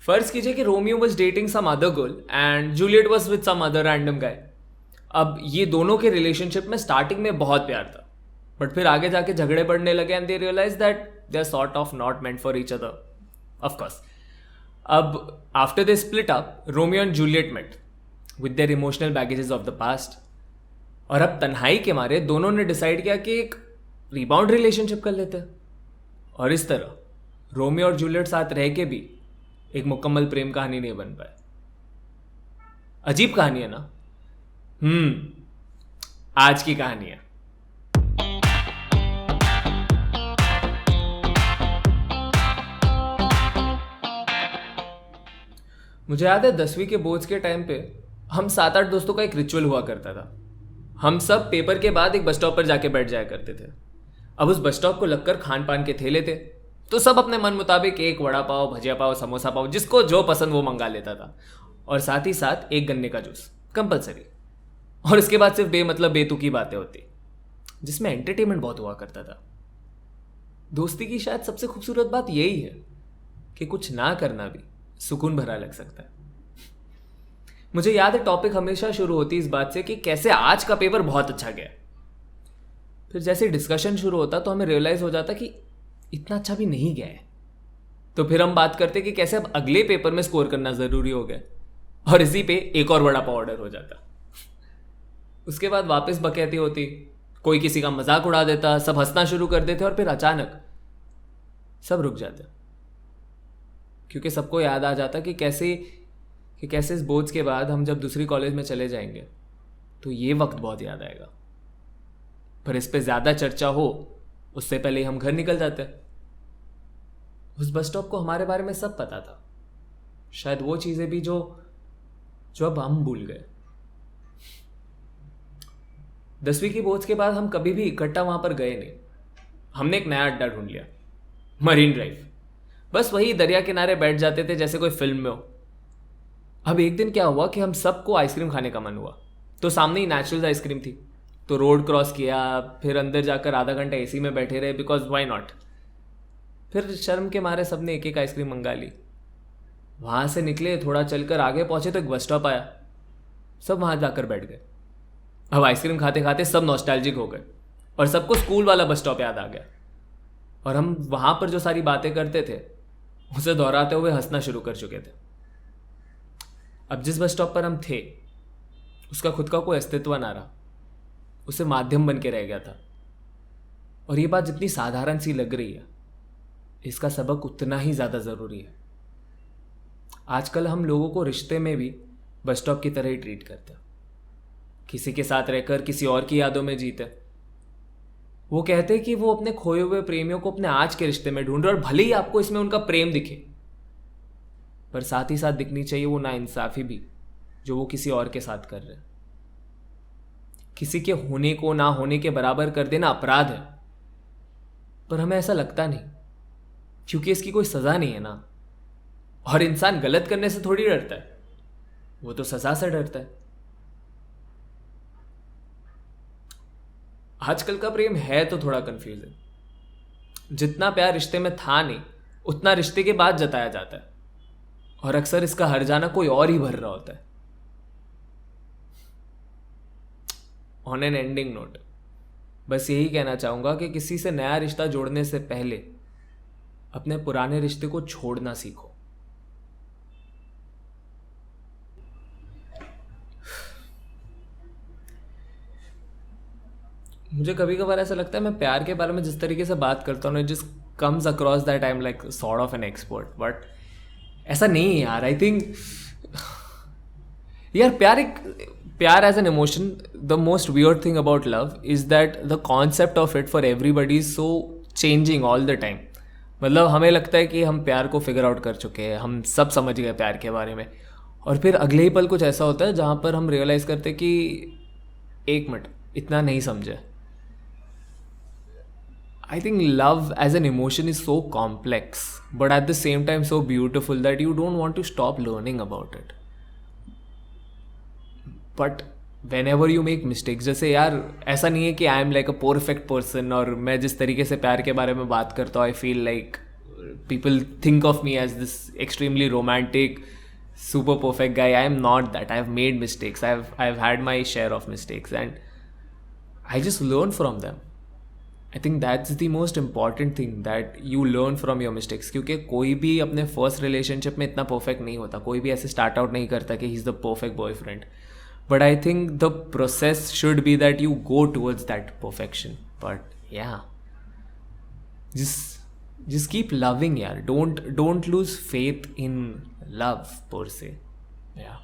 फर्ज कीजिए कि Romeo was dating some other girl and Juliet was with some other random guy. अब ये दोनों के रिलेशनशिप में स्टार्टिंग में बहुत प्यार था, बट फिर आगे जाके झगड़े पड़ने लगे and they realise that they are sort of not meant for each other. Of course अब after they split up, Romeo and Juliet met with their emotional baggages of the past, और अब तन्हाई के मारे दोनों ने डिसाइड किया कि एक रिबाउंड रिलेशनशिप कर लेते हैं। और इस तरह रोमियो और जूलियट साथ रह के भी एक मुकम्मल प्रेम कहानी नहीं बन पाए। अजीब कहानी है ना? आज की कहानी है। मुझे याद है 10वीं के बोर्ड्स के टाइम पे हम 7-8 दोस्तों का एक रिचुअल हुआ करता था। हम सब पेपर के बाद एक बस स्टॉप पर जाके बैठ जाया करते थे। अब उस बस स्टॉप को लगकर खान पान के ठेले थे, तो सब अपने मन मुताबिक एक वड़ा पाव, भजिया पाव, समोसा पाव, जिसको जो पसंद वो मंगा लेता था, और साथ ही साथ एक गन्ने का जूस कंपलसरी। और इसके बाद सिर्फ बेमतलब बेतुकी बातें होती, जिसमें एंटरटेनमेंट बहुत हुआ करता था। दोस्ती की शायद सबसे खूबसूरत बात यही है कि कुछ ना करना भी सुकून भरा लग सकता है। मुझे याद है टॉपिक हमेशा शुरू होती इस बात से कि कैसे आज का पेपर बहुत अच्छा गया। फिर जैसे डिस्कशन शुरू होता तो हमें रियलाइज हो जाता कि इतना अच्छा भी नहीं गया है। तो फिर हम बात करते कि कैसे अब अगले पेपर में स्कोर करना जरूरी हो गया, और इसी पे एक और बड़ा पाव ऑर्डर हो जाता। उसके बाद वापस बकैती होती, कोई किसी का मजाक उड़ा देता, सब हंसना शुरू कर देते, और फिर अचानक सब रुक जाते, क्योंकि सबको याद आ जाता कि कैसे इस बोर्ड्स के बाद हम जब दूसरी कॉलेज में चले जाएंगे तो ये वक्त बहुत याद आएगा। पर इस पे ज़्यादा चर्चा हो उससे पहले ही हम घर निकल जाते। उस बस स्टॉप को हमारे बारे में सब पता था, शायद वो चीज़ें भी जो अब हम भूल गए। 10वीं की बोर्ड्स के बाद हम कभी भी इकट्ठा वहाँ पर गए नहीं। हमने एक नया अड्डा ढूंढ लिया, मरीन ड्राइव। बस वही दरिया किनारे बैठ जाते थे जैसे कोई फिल्म में हो। अब एक दिन क्या हुआ कि हम सबको आइसक्रीम खाने का मन हुआ, तो सामने ही नेचुरल आइसक्रीम थी, तो रोड क्रॉस किया, फिर अंदर जाकर आधा घंटा एसी में बैठे रहे, बिकॉज वाई नॉट। फिर शर्म के मारे सबने एक एक आइसक्रीम मंगा ली। वहाँ से निकले, थोड़ा चलकर आगे पहुँचे तो एक बस स्टॉप आया, सब वहाँ जाकर बैठ गए। अब आइसक्रीम खाते खाते सब नॉस्टैल्जिक हो गए, और सबको स्कूल वाला बस स्टॉप याद आ गया, और हम वहाँ पर जो सारी बातें करते थे उसे दोहराते हुए हंसना शुरू कर चुके थे। अब जिस बस स्टॉप पर हम थे उसका खुद का कोई अस्तित्व ना रहा, उसे माध्यम बन के रह गया था। और ये बात जितनी साधारण सी लग रही है, इसका सबक उतना ही ज़्यादा ज़रूरी है। आजकल हम लोगों को रिश्ते में भी बस स्टॉप की तरह ही ट्रीट करते हैं। किसी के साथ रहकर किसी और की यादों में जीते। वो कहते हैं कि वो अपने खोए हुए प्रेमियों को अपने आज के रिश्ते में ढूंढ रहे, और भले ही आपको इसमें उनका प्रेम दिखे, पर साथ ही साथ दिखनी चाहिए वो नाइंसाफ़ी भी जो वो किसी और के साथ कर रहे हैं। किसी के होने को ना होने के बराबर कर देना अपराध है, पर हमें ऐसा लगता नहीं, क्योंकि इसकी कोई सज़ा नहीं है ना। और इंसान गलत करने से थोड़ी डरता है, वो तो सज़ा से डरता है। आजकल का प्रेम है तो थोड़ा कंफ्यूजिंग। जितना प्यार रिश्ते में था नहीं, उतना रिश्ते के बाद जताया जाता है, और अक्सर इसका हर जाना कोई और ही भर रहा होता है। ऑन एन एंडिंग नोट, बस यही कहना चाहूंगा कि किसी से नया रिश्ता जोड़ने से पहले अपने पुराने रिश्ते को छोड़ना सीखो। मुझे कभी कभार ऐसा लगता है मैं प्यार के बारे में जिस तरीके से बात करता हूँ, जिस comes across that I am like sort of an expert, but ऐसा नहीं है यार। आई थिंक यार प्यार as an emotion, the most weird thing about love is that the concept of it for everybody is so changing all the time. मतलब हमें लगता है कि हम प्यार को फिगर आउट कर चुके हैं, हम सब समझ गए प्यार के बारे में, और फिर अगले ही पल कुछ ऐसा होता है जहाँ पर हम रियलाइज़ करते कि एक मिनट, इतना नहीं समझे। I think love as an emotion is so complex, but at the same time so beautiful that you don't want to stop learning about it. But whenever you make mistakes, जैसे यार ऐसा नहीं है कि I am like a perfect person और मैं जिस तरीके से प्यार के बारे में बात करता हूँ I feel like people think of me as this extremely romantic, super perfect guy. I am not that. I've made mistakes. I've had my share of mistakes, and I just learn from them. I think that's the most important thing that you learn from your mistakes. क्योंकि कोई भी अपने first relationship में इतना perfect नहीं होता. कोई भी ऐसे स्टार्ट आउट नहीं करता कि he is the perfect boyfriend. But I think the process should be that you go towards that perfection. But या just keep loving, yaar. Don't lose faith in love per se. Yeah.